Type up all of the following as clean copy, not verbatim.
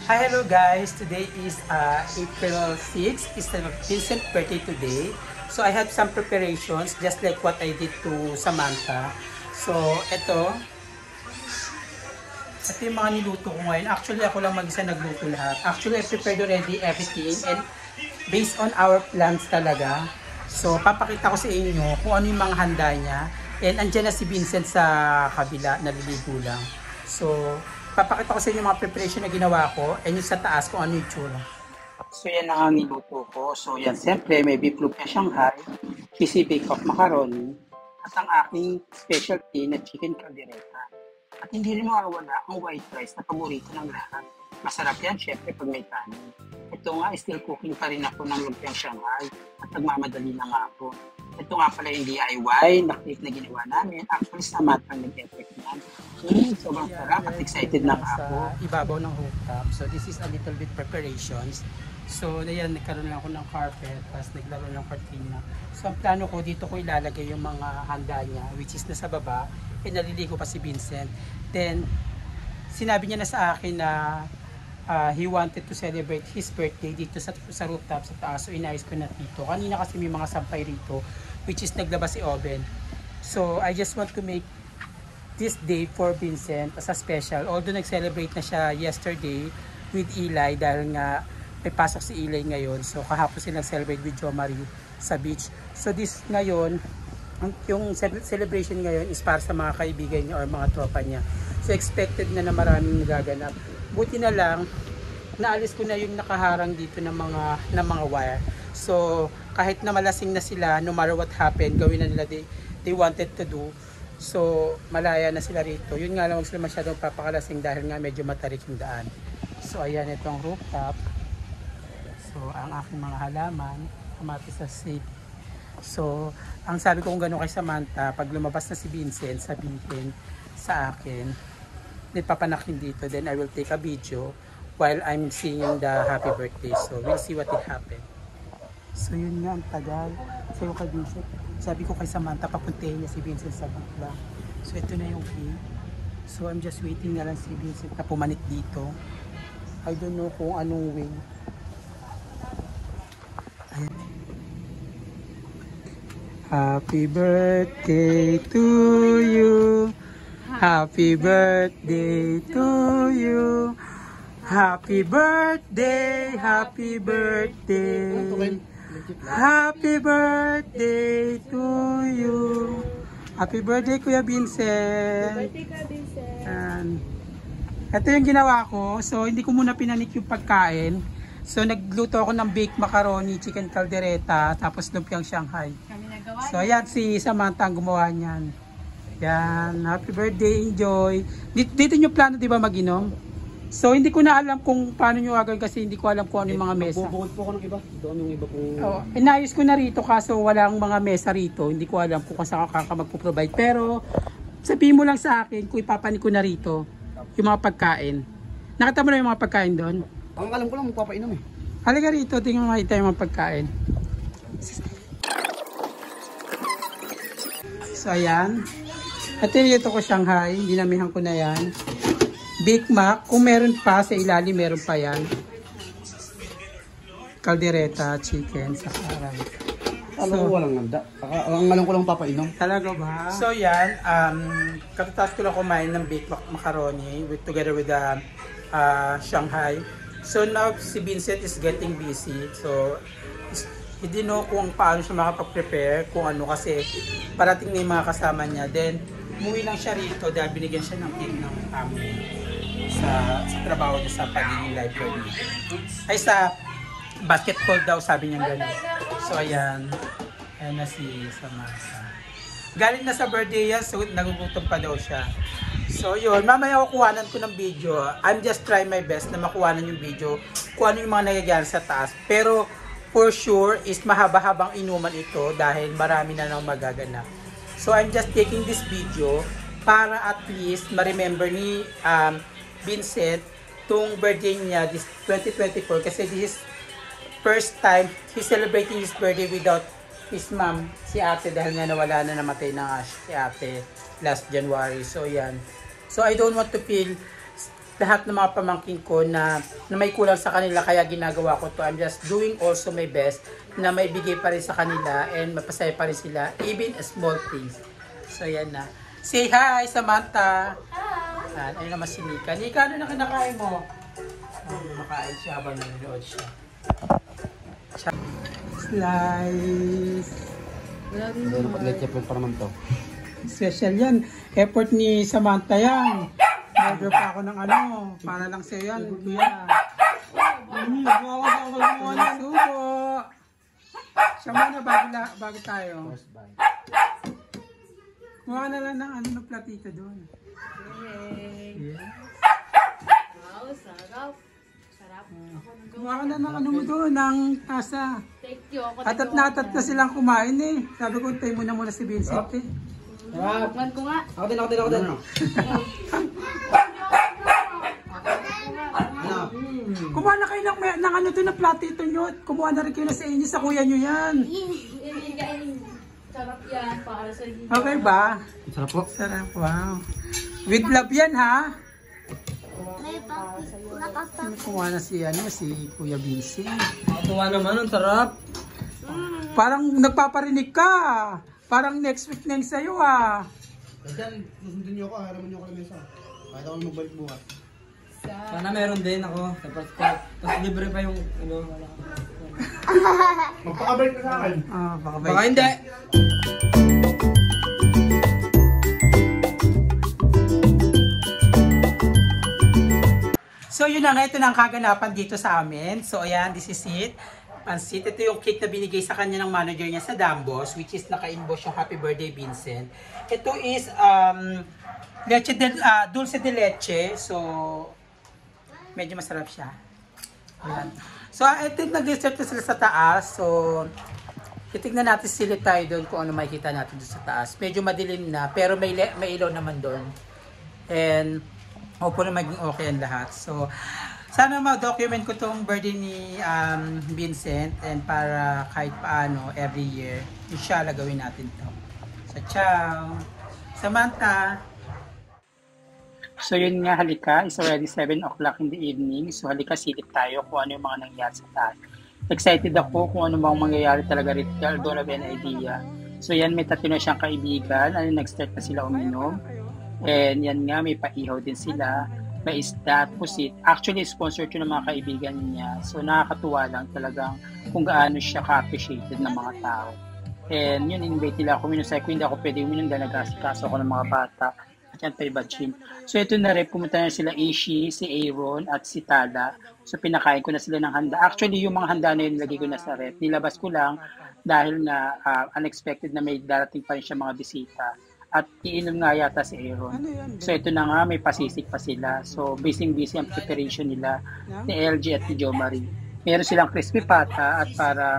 Hi, hello guys. Today is April 6th. It's Vincent's birthday today. So I have some preparations just like what I did to Samantha. So ito yung mga niluto ko ngayon. Actually ako lang mag-isa nagluto lahat. Actually I prepared already everything and based on our plans talaga. So papakita ko sa inyo kung ano yung mga handa niya. And andyan na si Vincent sa kabila, naliligo lang. So papakita ko sa inyo mga preparation na ginawa ko and yung sa taas kung ano yung tsura. So yan ang niluto ko. So yan, siyempre may beef lumpia Shanghai, cheesy bake of macaroni, at ang aking specialty na chicken caldereta. At hindi rin mawawala ang white rice na paborito ng lahat. Masarap yan syempre pag may kanin. Ito nga, still cooking pa rin ako ng lumpiang Shanghai at nagmamadali na nga ako. Ito nga pala yung DIY na cake na ginawa namin. Actually, Samantha nag-effect yan. Sobrang sarap at excited na ako. Ibabaw ng hooktop. So, this is a little bit preparations. So, ayan, nagkaroon lang ako ng carpet, tapos naglaro ng cortina. So, ang plano ko, dito ko ilalagay yung mga handa niya, which is nasa baba, and naliligo pa si Vincent. Then, sinabi niya na sa akin na he wanted to celebrate his birthday dito sa rooftop sa taas. So, inayos ko na dito. Kanina kasi may mga sampay rito, which is naglabas si Oven. So, I just want to make this day for Vincent as a special. Although nag-celebrate na siya yesterday with Eli dahil nga may pasok si Eli ngayon. So kahapon sila nag-celebrate with Jo Marie sa beach. So this ngayon, yung celebration ngayon is para sa mga kaibigan niya or mga tropa niya. So expected na maraming nagaganap. Buti na lang, naalis ko na yung nakaharang dito ng mga wire. So kahit na malasing na sila, no matter what happened, gawin na nila they wanted to do. So, malaya na sila rito. Yun nga lang, huwag sila masyadong papakalasing dahil nga medyo matarik yung daan. So, ayan itong rooftop. So, ang aking mga halaman, kamatis sa seed. So, ang sabi ko kung gano'n kay Samantha, pag lumabas na si Vincent, sabihin sa akin, nipapanakin dito, then I will take a video while I'm singing the happy birthday. So, we'll see what will happen. So, yun nga, ang tagal. Sayo kay Vincent. Sabi ko kay Samantha, papuntahin niya si Vincent sa bakla. So, ito na yung cake. So, I'm just waiting na lang si Vincent na pumanik dito. I don't know kung anong way. Ayan. Happy birthday to you. Happy birthday to you. Happy birthday, happy birthday. Happy birthday to you. Happy birthday, Kuya Vincent. Happy birthday ka, Vincent. Ito yung ginawa ko. So, hindi ko muna pinanik yung pagkain. So, nagluto ako ng baked macaroni, chicken caldereta, tapos lumpiang Shanghai. So, ayan si Samantha ang gumawa niyan. Yan. Happy birthday, enjoy. Dito yung plano, di ba, mag-inom? So, hindi ko na alam kung paano nyo gagawin kasi hindi ko alam kung ano yung mga mesa. Bubukod po ako ng iba. Doon yung iba po. Oh, inayos ko na rito kaso walang mga mesa rito. Hindi ko alam kung saan ka magpo-provide. Pero, sabihin mo lang sa akin kung ipapanik ko na rito yung mga pagkain. Nakita mo na yung mga pagkain doon? Ang alam ko lang magpapainom eh. Halika rito, tingnan mo makita yung mga pagkain. So, ayan. At ito ko Shanghai. Dinamihan ko na yan. Big Mac, kung meron pa sa ilalim, meron pa yan. Caldereta, chicken, sa karan. Alam ko walang nanda. Ang alam ko lang papainom. Talaga ba? So yan, katatapos ko lang kumain ng baked macaroni together with the Shanghai. So now, si Vincent is getting busy. So, hindi know kung paano siya makapag-prepare, kung ano kasi parating na yung mga kasama niya. Then, umuwi lang siya rito dahil binigyan siya ng cake ng sa trabaho niya sa pagiging library. Ay sa basketball daw sabi niya gano'n. So ayan. Ayan na si Samantha. Galing na sa birthday yan, so nagugutom pa daw siya. So yun, mamaya kukuhanan ko ng video. I'm just trying my best na makuhanan yung video kung ano yung mga nagyayari sa taas. Pero for sure is mahaba-habang inuman ito dahil marami na nang magaganap. So I'm just taking this video para at least ma-remember ni Vincent tung birthday niya this 2024 kasi this is first time he's celebrating his birthday without his mom, si ate dahil nga nawala na, namatay na nga si ate last January. So yan. So I don't want to feel lahat ng mga pamangkin ko na may kulang sa kanila, kaya ginagawa ko to. I'm just doing also my best na maibigay pa rin sa kanila and mapasaya pa rin sila, even a small things. So yan na. Say hi, Samantha! Hi! Ayun naman si Nika. Nika, ano na kinakain mo? Makain siya habang nanonood siya. Slice! Pero pag let's pa naman to. Special yan. Effort ni Samantha yan. Order pa ako ng ano, para lang sa'yo yan, kuya. Nagwawa ako gumawa ng subo. Siya muna bago tayo. First bite. Kuha na lang ng ano, ng platito doon. Yay! Yeah. Wow, sarap. Sarap. Kuha ka na ng ano mo doon, ng tasa. Thank you. Ako Atat na atat na silang kumain eh. Sabi ko, tayo muna si Vincent eh. Tikman ko nga. Ako din. Kumuha na kayo ng ano doon, ng platito nyo. Kumuha na rin kayo na sa inyo, sa kuya nyo yan. Hindi kainin. Sarap yan. Para sa inyo. Okay ba? Sarap po. Sarap, wow. With love yan ha. Kumuha na si Kuya Vincent. Tuwa naman, ang sarap. Parang nagpaparinig ka. Parang next week na yung sa'yo ha. Diyan, susundin niyo ako, haraman niyo ako ng mesa. Kahit ako magbalik bukas. Sana meron din ako. Tapos libre pa yung ano. Magpakabalik ka sa akin. Baka hindi. So yun na nga, ito na ang kaganapan dito sa amin. So ayan, this is it. Pansit. Ito yung cake na binigay sa kanya ng manager niya sa Dambos, which is naka-inbox yung Happy Birthday Vincent. Ito is dulce de leche. So medyo masarap siya. Ayan. So ito nag-reserve na sila sa taas. So titignan natin silip tayo doon kung ano makikita natin doon sa taas. Medyo madilim na pero may ilaw naman doon. And opo na maging okay ang lahat. So sana ma-document ko tong birthday ni Vincent and para kahit paano every year, inshallah gawin natin to. So ciao! Samantha! So yun nga, halika. It's already 7 o'clock in the evening. So halika, silip tayo kung ano yung mga nangyayari sa taas. Excited ako kung ano bang mangyayari talaga rito. I don't have an idea. So yan, may tatlo na siyang kaibigan. Nag-start na sila uminom. And yan nga, may paihaw din sila. May isda, pusit. Actually, sponsored yun ng mga kaibigan niya. So nakakatuwa lang talagang kung gaano siya ka-appreciated ng mga tao. And yun, invite nila ako uminom. Sabi ko, hindi ako pwede uminom dahil nag-asikaso ako ng mga bata. Yan pa iba chin. So ito na rin, pumunta na sila Ishi, si Aaron at si Tala. So pinakain ko na sila ng handa. Actually yung mga handa na yun nilagay ko na sa ref. Nilabas ko lang dahil na unexpected na may darating pa rin siya mga bisita. At iinom nga yata si Aaron. So ito na nga, may pasisik pa sila. So busy ang preparation nila ni LG at ni Jo Marie. Meron silang crispy pata at para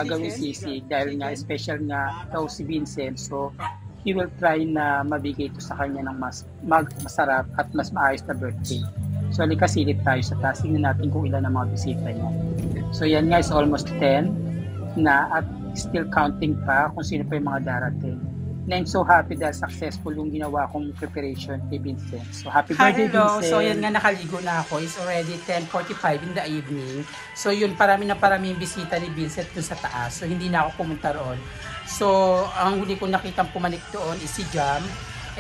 gawin sisig dahil nga special nga daw si Vincent. So he will try na mabigay ito sa kanya ng mas masarap at mas maayos na birthday. So halika, silip tayo sa taas. Tingnan natin kung ilan ang mga bisita niya. So yan guys, almost 10 na at still counting pa kung sino pa yung mga darating. And I'm so happy dahil successful yung ginawa kong preparation kay Vincent. So happy birthday, Hello. Vincent! So yan nga, nakaligo na ako. It's already 10:45 in the evening. So yun, parami bisita ni Vincent dun sa taas. So hindi na ako pumunta roon. So ang huli ko nakitang pumanik doon is si Jam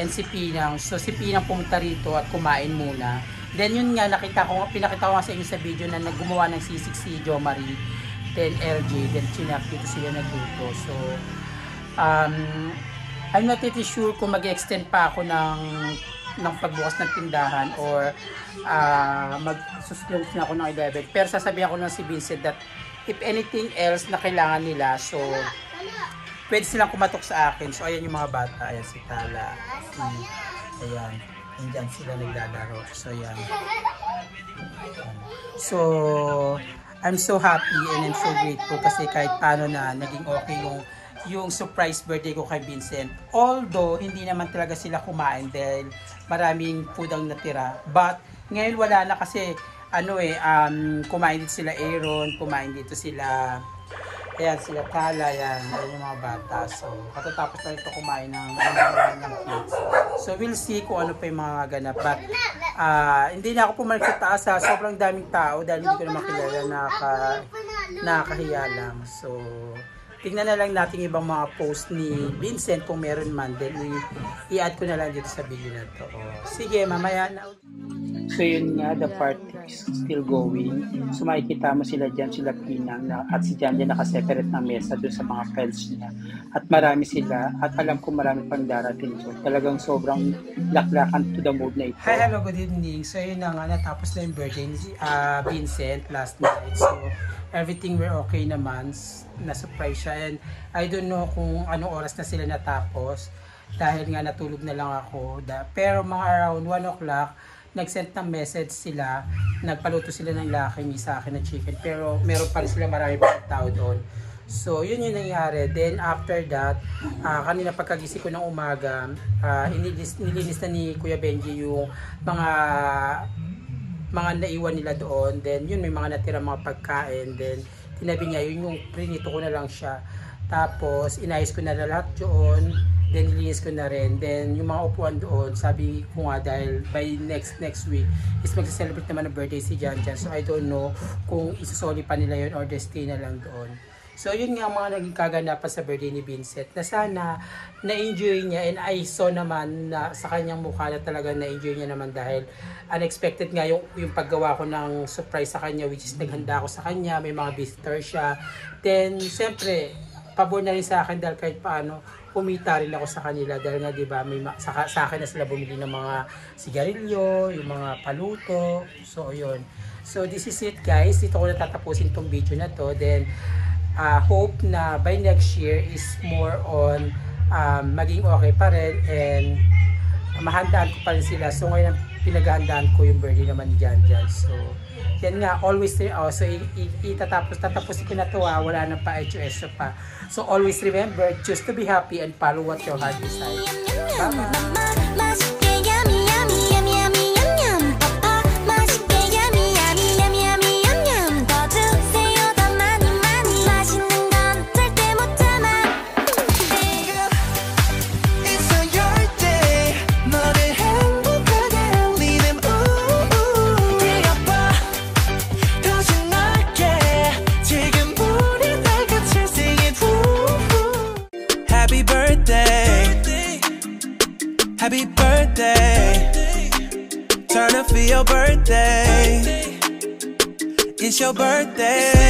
and si Pinang. So si Pinang pumunta rito at kumain muna. Then yun nga, pinakita ko nga sa inyo sa video na naggumawa ng sisig si Jo Marie, then LG, then chinak dito sila nagluto. So I'm not really sure kung mag-extend pa ako ng pagbukas ng tindahan or mag-close na ako ng 11. Pero sasabihan ko na si Vincent that if anything else na kailangan nila, so pwede silang kumatok sa akin. So ayan yung mga bata, ayan si Tala, ayan, andyan sila naglalaro. So ayan. So I'm so happy and I'm so grateful kasi kahit paano na naging okay yung surprise birthday ko kay Vincent. Although, hindi naman talaga sila kumain dahil maraming food ang natira. But, ngayon wala na kasi, kumain dito sila Aaron, kumain dito sila Ayan, sila Tala, yan yung mga bata. So, katatapos na ito kumain ng kids. So, we'll see kung ano pa yung mga ganap. But, hindi na ako pumalik sa taas ha. Sobrang daming tao dahil hindi ko na makilala, nakakahiya lang. So, tingnan na lang natin ibang mga post ni Vincent kung meron man. Then, i-add ko na lang dito sa video na to. Sige, mamaya na. So yun nga, the party is still going. So makikita mo sila dyan, sila Pinang at si Jan dyan nakaseparate ng mesa doon sa mga friends niya. At marami sila at alam ko marami pang darating. So talagang sobrang laklakan to the mood na ito. Hi, hello, good evening. So yun na nga, natapos na yung birthday ni Vincent last night. So everything were okay naman. Na-surprise siya and I don't know kung anong oras na sila natapos dahil nga natulog na lang ako. Pero mga around 1 o'clock, nag-send ng message sila, nagpaluto sila ng Lucky Me sa akin na chicken, pero meron pa rin sila marami pang tao doon. So, yun yung nangyari. Then, after that, kanina pagkagising ko ng umaga, nilinis na ni Kuya Benji yung mga naiwan nila doon. Then, yun, may mga natira mga pagkain. Then, tinabi niya, yun yung prinito ko na lang siya. Tapos, inayos ko na lahat doon. Then, nilinis ko na rin. Then, yung mga upuan doon, sabi ko nga dahil by next week is mag-celebrate naman ng birthday si Jan. So, I don't know kung isusoli pa nila yun or stay na lang doon. So, yun nga mga naging kaganapan sa birthday ni Vincent na sana na-enjoy niya and I saw naman na sa kanyang mukha na talaga na-enjoy niya naman dahil unexpected nga yung paggawa ko ng surprise sa kanya which is naghanda ako sa kanya, may mga visitor siya. Then, siyempre, pabor na rin sa akin dahil kahit paano, kumita rin ako sa kanila dahil nga diba may sa akin na sila bumili ng mga sigarilyo, yung mga paluto. So yun. So this is it guys. Dito ko na tatapusin tong video na to. Then hope na by next year is more on maging okay pa rin and mahandaan ko pa rin sila. So ngayon pinaghahandaan ko yung birthday naman ni Jan. So yan nga, always so tatapusin ko na to wala na pa HOS pa. So always remember, choose to be happy and follow what your heart decides. Bye-bye! Happy birthday, turn up for your birthday, it's your birthday.